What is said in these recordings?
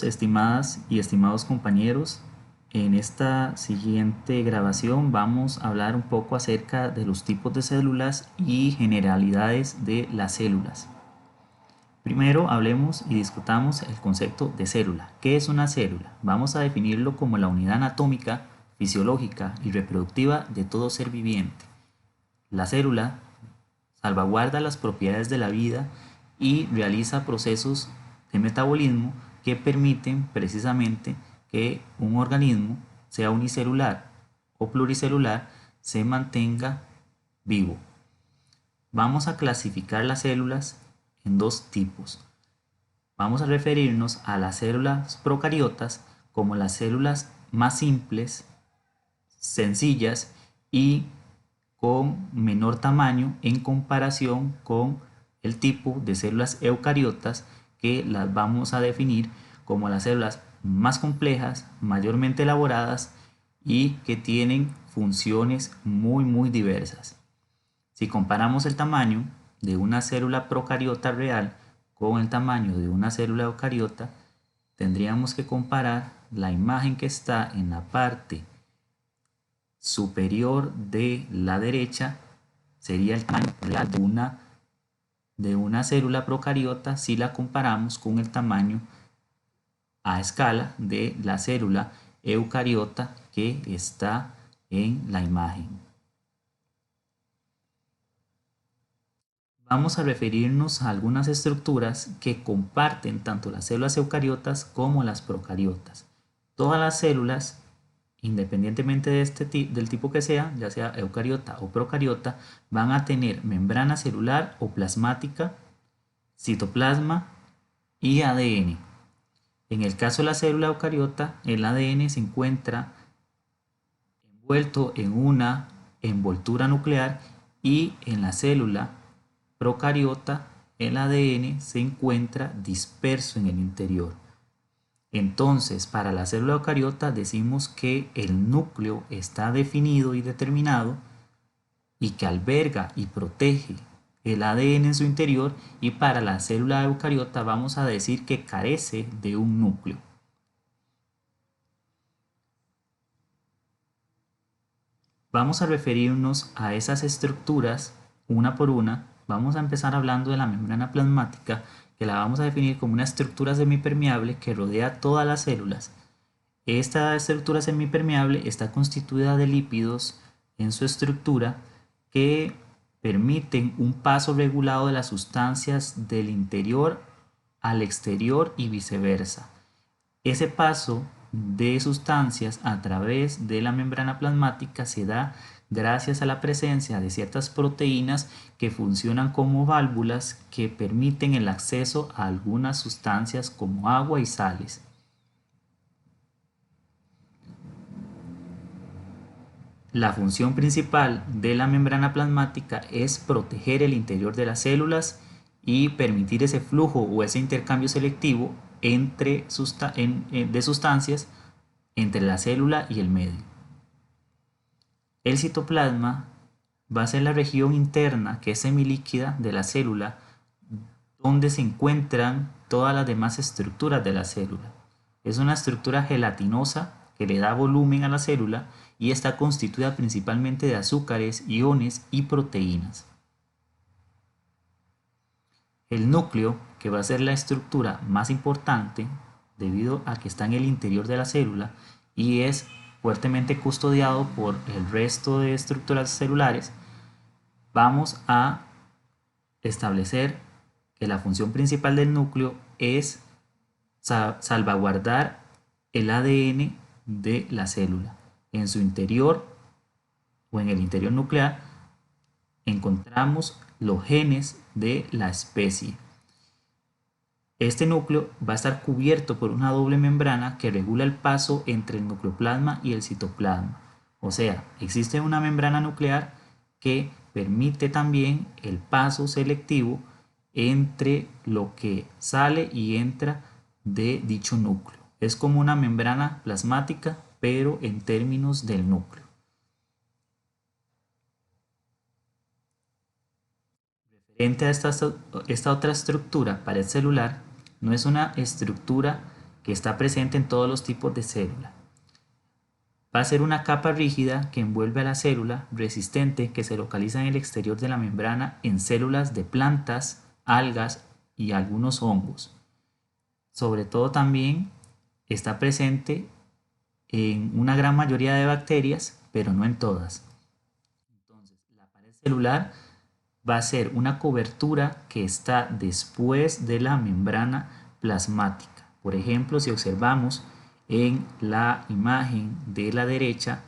Estimadas y estimados compañeros, en esta siguiente grabación vamos a hablar un poco acerca de los tipos de células y generalidades de las células. Primero hablemos y discutamos el concepto de célula. ¿Qué es una célula? Vamos a definirlo como la unidad anatómica, fisiológica y reproductiva de todo ser viviente. La célula salvaguarda las propiedades de la vida y realiza procesos de metabolismo que permiten precisamente que un organismo, sea unicelular o pluricelular, se mantenga vivo. Vamos a clasificar las células en dos tipos. Vamos a referirnos a las células procariotas como las células más simples, sencillas y con menor tamaño en comparación con el tipo de células eucariotas, que las vamos a definir como las células más complejas, mayormente elaboradas y que tienen funciones muy diversas. Si comparamos el tamaño de una célula procariota real con el tamaño de una célula eucariota, tendríamos que comparar la imagen que está en la parte superior de la derecha. Sería el tamaño real de una célula procariota si la comparamos con el tamaño a escala de la célula eucariota que está en la imagen. Vamos a referirnos a algunas estructuras que comparten tanto las células eucariotas como las procariotas. Todas las células, independientemente del tipo que sea, ya sea eucariota o procariota, van a tener membrana celular o plasmática, citoplasma y ADN. En el caso de la célula eucariota, el ADN se encuentra envuelto en una envoltura nuclear, y en la célula procariota el ADN se encuentra disperso en el interior. Entonces, para la célula eucariota decimos que el núcleo está definido y determinado y que alberga y protege el ADN en su interior, y para la célula eucariota vamos a decir que carece de un núcleo. Vamos a referirnos a esas estructuras una por una. Vamos a empezar hablando de la membrana plasmática, que la vamos a definir como una estructura semipermeable que rodea todas las células. Esta estructura semipermeable está constituida de lípidos en su estructura que permiten un paso regulado de las sustancias del interior al exterior y viceversa. Ese paso de sustancias a través de la membrana plasmática se da gracias a la presencia de ciertas proteínas que funcionan como válvulas que permiten el acceso a algunas sustancias como agua y sales. La función principal de la membrana plasmática es proteger el interior de las células y permitir ese flujo o ese intercambio selectivo de sustancias entre la célula y el medio. El citoplasma va a ser la región interna, que es semilíquida, de la célula, donde se encuentran todas las demás estructuras de la célula. Es una estructura gelatinosa que le da volumen a la célula y está constituida principalmente de azúcares, iones y proteínas. El núcleo, que va a ser la estructura más importante debido a que está en el interior de la célula y es fuertemente custodiado por el resto de estructuras celulares, vamos a establecer que la función principal del núcleo es salvaguardar el ADN de la célula. En su interior o en el interior nuclear encontramos los genes de la especie. Este núcleo va a estar cubierto por una doble membrana que regula el paso entre el nucleoplasma y el citoplasma. O sea, existe una membrana nuclear que permite también el paso selectivo entre lo que sale y entra de dicho núcleo. Es como una membrana plasmática, pero en términos del núcleo. Referente a esta otra estructura, pared celular, no es una estructura que está presente en todos los tipos de célula. Va a ser una capa rígida que envuelve a la célula, resistente, que se localiza en el exterior de la membrana en células de plantas, algas y algunos hongos. Sobre todo también está presente en una gran mayoría de bacterias, pero no en todas. Entonces, la pared celular va a ser una cobertura que está después de la membrana plasmática. Por ejemplo, si observamos en la imagen de la derecha,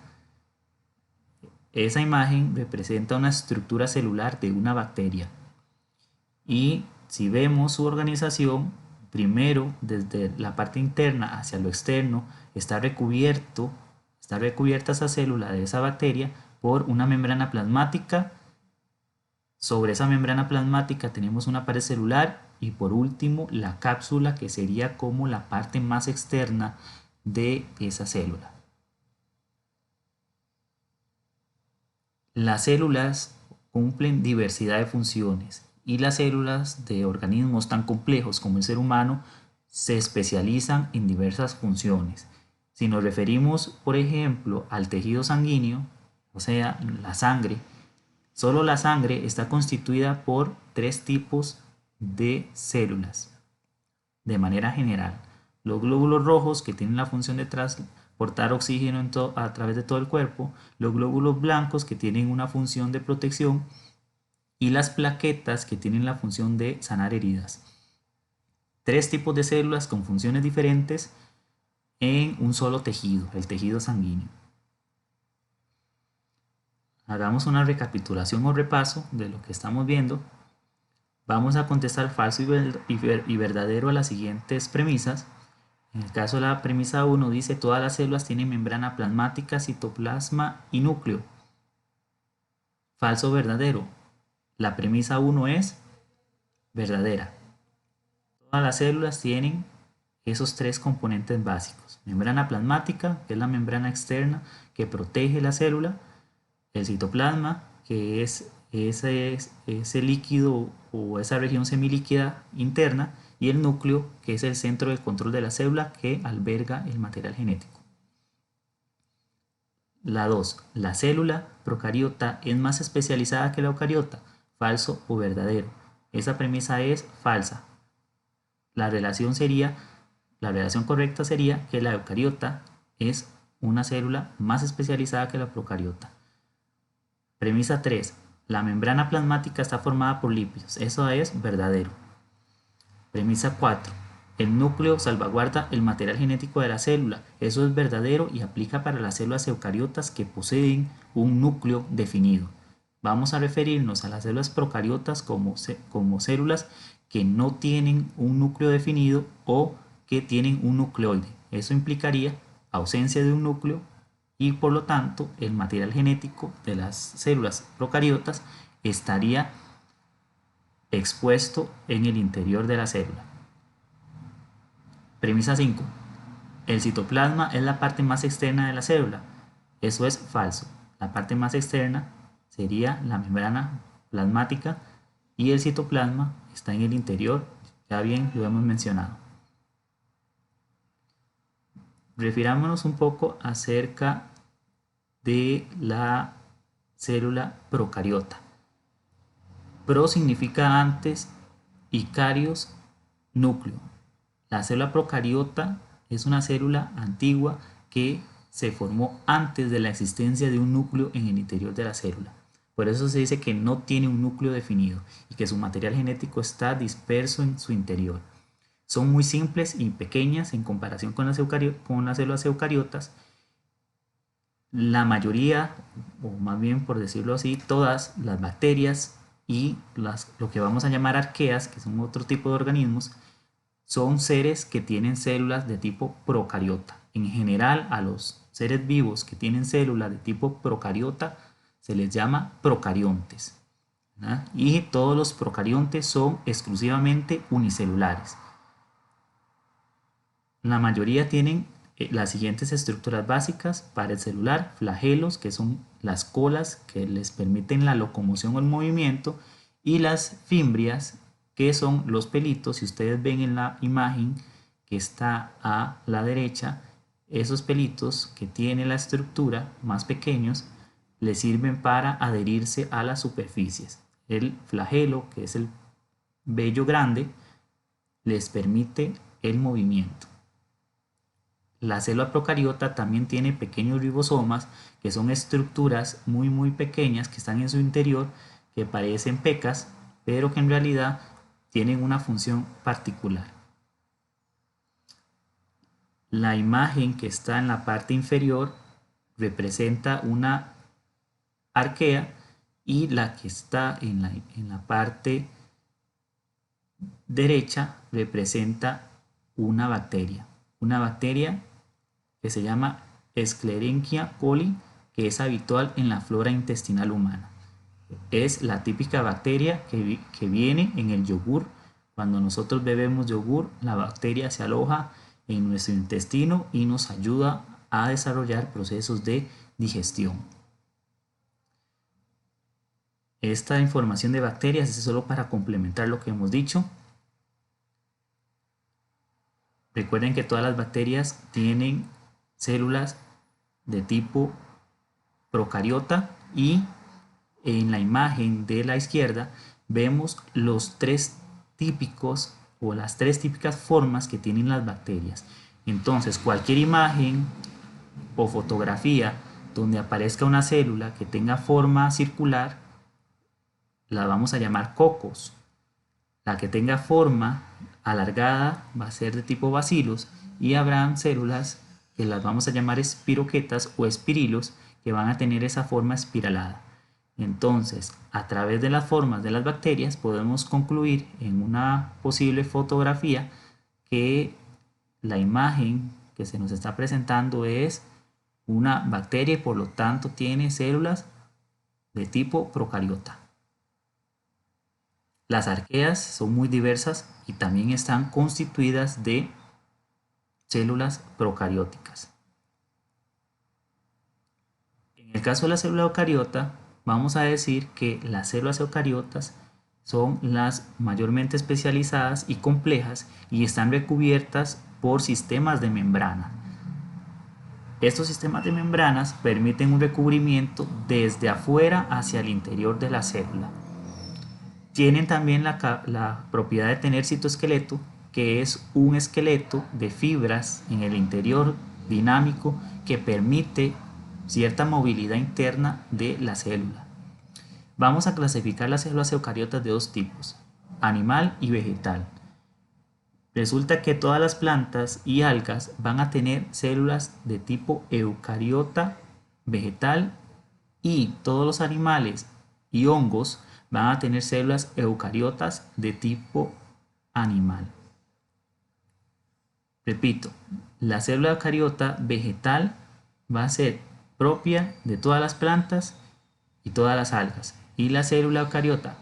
esa imagen representa una estructura celular de una bacteria. Y si vemos su organización, primero desde la parte interna hacia lo externo está recubierta esa célula de esa bacteria por una membrana plasmática. Sobre esa membrana plasmática tenemos una pared celular y por último la cápsula, que sería como la parte más externa de esa célula. Las células cumplen diversidad de funciones y las células de organismos tan complejos como el ser humano se especializan en diversas funciones. Si nos referimos, por ejemplo, al tejido sanguíneo, o sea, la sangre, solo la sangre está constituida por 3 tipos de células de manera general. Los glóbulos rojos, que tienen la función de transportar oxígeno a través de todo el cuerpo, los glóbulos blancos, que tienen una función de protección, y las plaquetas, que tienen la función de sanar heridas. 3 tipos de células con funciones diferentes en un solo tejido, el tejido sanguíneo. Hagamos una recapitulación o repaso de lo que estamos viendo. Vamos a contestar falso y verdadero a las siguientes premisas. En el caso de la premisa 1 dice: todas las células tienen membrana plasmática, citoplasma y núcleo. Falso o verdadero. La premisa 1 es verdadera. Todas las células tienen esos 3 componentes básicos: membrana plasmática, que es la membrana externa que protege la célula; el citoplasma, que es ese líquido o esa región semilíquida interna; y el núcleo, que es el centro de control de la célula que alberga el material genético. La 2. La célula procariota es más especializada que la eucariota. Falso o verdadero. Esa premisa es falsa. La relación correcta sería que la eucariota es una célula más especializada que la procariota. Premisa 3. La membrana plasmática está formada por lípidos. Eso es verdadero. Premisa 4. El núcleo salvaguarda el material genético de la célula. Eso es verdadero y aplica para las células eucariotas que poseen un núcleo definido. Vamos a referirnos a las células procariotas como células que no tienen un núcleo definido o que tienen un nucleoide. Eso implicaría ausencia de un núcleo y por lo tanto el material genético de las células procariotas estaría expuesto en el interior de la célula. Premisa 5. El citoplasma es la parte más externa de la célula. Eso es falso. La parte más externa sería la membrana plasmática y el citoplasma está en el interior. Ya bien lo hemos mencionado. Refirámonos un poco acerca de la célula procariota. Pro significa antes y carios, núcleo. La célula procariota es una célula antigua que se formó antes de la existencia de un núcleo en el interior de la célula. Por eso se dice que no tiene un núcleo definido y que su material genético está disperso en su interior. Son muy simples y pequeñas en comparación con las células eucariotas. La mayoría, o más bien por decirlo así, todas las bacterias y lo que vamos a llamar arqueas, que son otro tipo de organismos, son seres que tienen células de tipo procariota. En general, a los seres vivos que tienen células de tipo procariota se les llama procariontes, ¿verdad? Y todos los procariontes son exclusivamente unicelulares. La mayoría tienen las siguientes estructuras básicas: pared celular, flagelos, que son las colas que les permiten la locomoción o el movimiento, y las fimbrias, que son los pelitos. Si ustedes ven en la imagen que está a la derecha, esos pelitos que tiene la estructura más pequeños le sirven para adherirse a las superficies. El flagelo, que es el vello grande, les permite el movimiento. La célula procariota también tiene pequeños ribosomas, que son estructuras muy pequeñas que están en su interior, que parecen pecas, pero que en realidad tienen una función particular. La imagen que está en la parte inferior representa una arquea y la que está en la parte derecha representa una bacteria. Una bacteria que se llama Escherichia coli, que es habitual en la flora intestinal humana. Es la típica bacteria que viene en el yogur. Cuando nosotros bebemos yogur, la bacteria se aloja en nuestro intestino y nos ayuda a desarrollar procesos de digestión. Esta información de bacterias es solo para complementar lo que hemos dicho. Recuerden que todas las bacterias tienen células de tipo procariota y en la imagen de la izquierda vemos los tres típicos o las tres típicas formas que tienen las bacterias. Entonces, cualquier imagen o fotografía donde aparezca una célula que tenga forma circular, la vamos a llamar cocos. La que tenga forma alargada va a ser de tipo bacilos y habrán células que las vamos a llamar espiroquetas o espirilos que van a tener esa forma espiralada. Entonces, a través de las formas de las bacterias podemos concluir en una posible fotografía que la imagen que se nos está presentando es una bacteria y por lo tanto tiene células de tipo procariota. Las arqueas son muy diversas y también están constituidas de células procarióticas. En el caso de la célula eucariota, vamos a decir que las células eucariotas son las mayormente especializadas y complejas y están recubiertas por sistemas de membrana. Estos sistemas de membranas permiten un recubrimiento desde afuera hacia el interior de la célula. Tienen también la propiedad de tener citoesqueleto, que es un esqueleto de fibras en el interior dinámico que permite cierta movilidad interna de la célula. Vamos a clasificar las células eucariotas de dos tipos, animal y vegetal. Resulta que todas las plantas y algas van a tener células de tipo eucariota vegetal y todos los animales y hongos van a tener células eucariotas de tipo animal. Repito, la célula eucariota vegetal va a ser propia de todas las plantas y todas las algas y la célula eucariota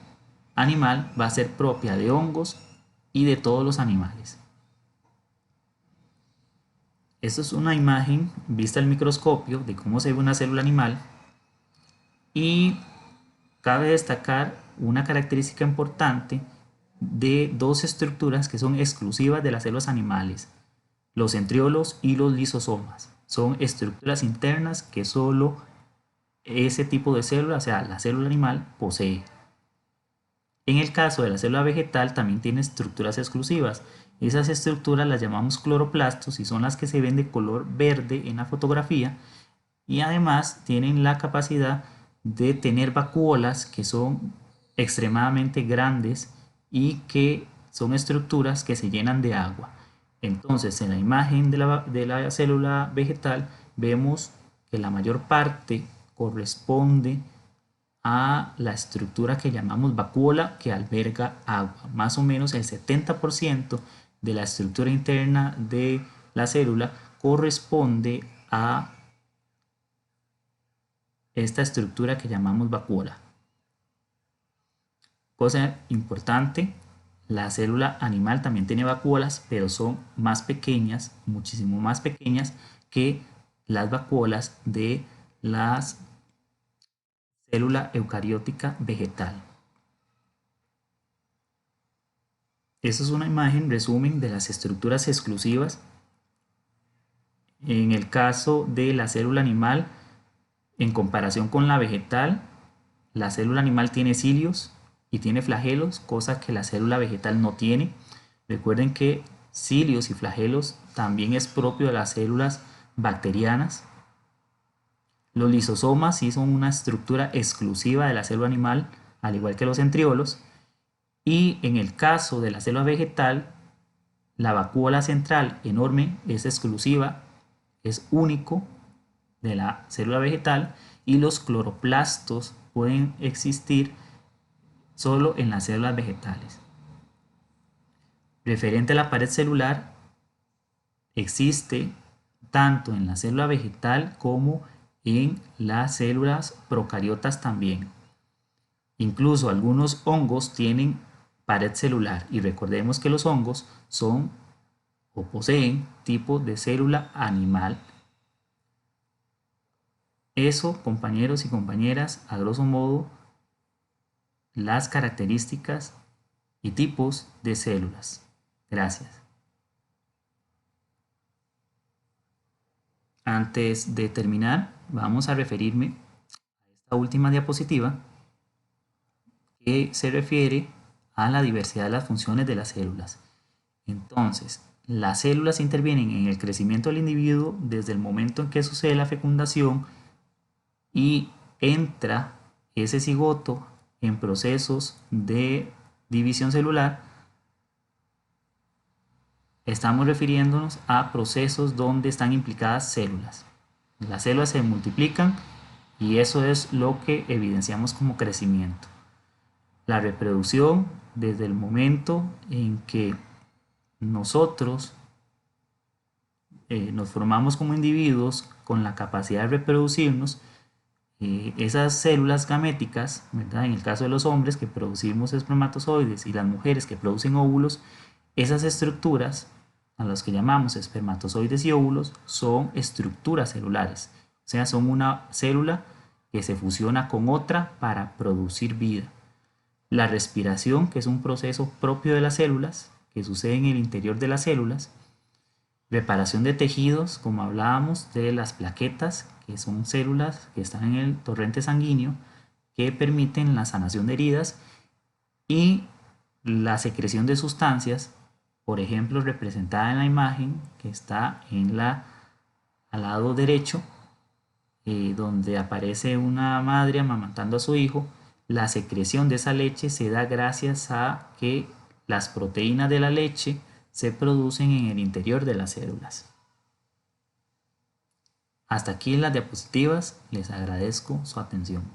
animal va a ser propia de hongos y de todos los animales. Esto es una imagen vista al microscopio de cómo se ve una célula animal y cabe destacar una característica importante de dos estructuras que son exclusivas de las células animales, los centriolos y los lisosomas. Son estructuras internas que solo ese tipo de célula, o sea, la célula animal, posee. En el caso de la célula vegetal también tiene estructuras exclusivas. Esas estructuras las llamamos cloroplastos y son las que se ven de color verde en la fotografía y además tienen la capacidad de tener vacuolas que son extremadamente grandes y que son estructuras que se llenan de agua. Entonces, en la imagen de la célula vegetal vemos que la mayor parte corresponde a la estructura que llamamos vacuola que alberga agua. Más o menos el 70% de la estructura interna de la célula corresponde a esta estructura que llamamos vacuola. Cosa importante, la célula animal también tiene vacuolas, pero son más pequeñas, muchísimo más pequeñas que las vacuolas de la célula eucariótica vegetal. Esta es una imagen resumen de las estructuras exclusivas. En el caso de la célula animal, en comparación con la vegetal, la célula animal tiene cilios y tiene flagelos, cosa que la célula vegetal no tiene. Recuerden que cilios y flagelos también es propio de las células bacterianas. Los lisosomas sí son una estructura exclusiva de la célula animal, al igual que los centriolos. Y en el caso de la célula vegetal, la vacuola central enorme es exclusiva, es único de la célula vegetal, y los cloroplastos pueden existir solo en las células vegetales. Referente a la pared celular, existe tanto en la célula vegetal como en las células procariotas también. Incluso algunos hongos tienen pared celular, y recordemos que los hongos son o poseen tipo de célula animal. Eso, compañeros y compañeras, a grosso modo, las características y tipos de células. Gracias. Antes de terminar, vamos a referirme a esta última diapositiva que se refiere a la diversidad de las funciones de las células. Entonces, las células intervienen en el crecimiento del individuo desde el momento en que sucede la fecundación y entra ese cigoto en procesos de división celular. Estamos refiriéndonos a procesos donde están implicadas células. Las células se multiplican y eso es lo que evidenciamos como crecimiento. La reproducción, desde el momento en que nosotros nos formamos como individuos con la capacidad de reproducirnos, esas células gaméticas, ¿verdad? En el caso de los hombres que producimos espermatozoides y las mujeres que producen óvulos, esas estructuras, a las que llamamos espermatozoides y óvulos, son estructuras celulares. O sea, son una célula que se fusiona con otra para producir vida. La respiración, que es un proceso propio de las células, que sucede en el interior de las células. Reparación de tejidos, como hablábamos de las plaquetas, que son células que están en el torrente sanguíneo, que permiten la sanación de heridas. Y la secreción de sustancias, por ejemplo, representada en la imagen que está al lado derecho, donde aparece una madre amamantando a su hijo. La secreción de esa leche se da gracias a que las proteínas de la leche se producen en el interior de las células. Hasta aquí las diapositivas, les agradezco su atención.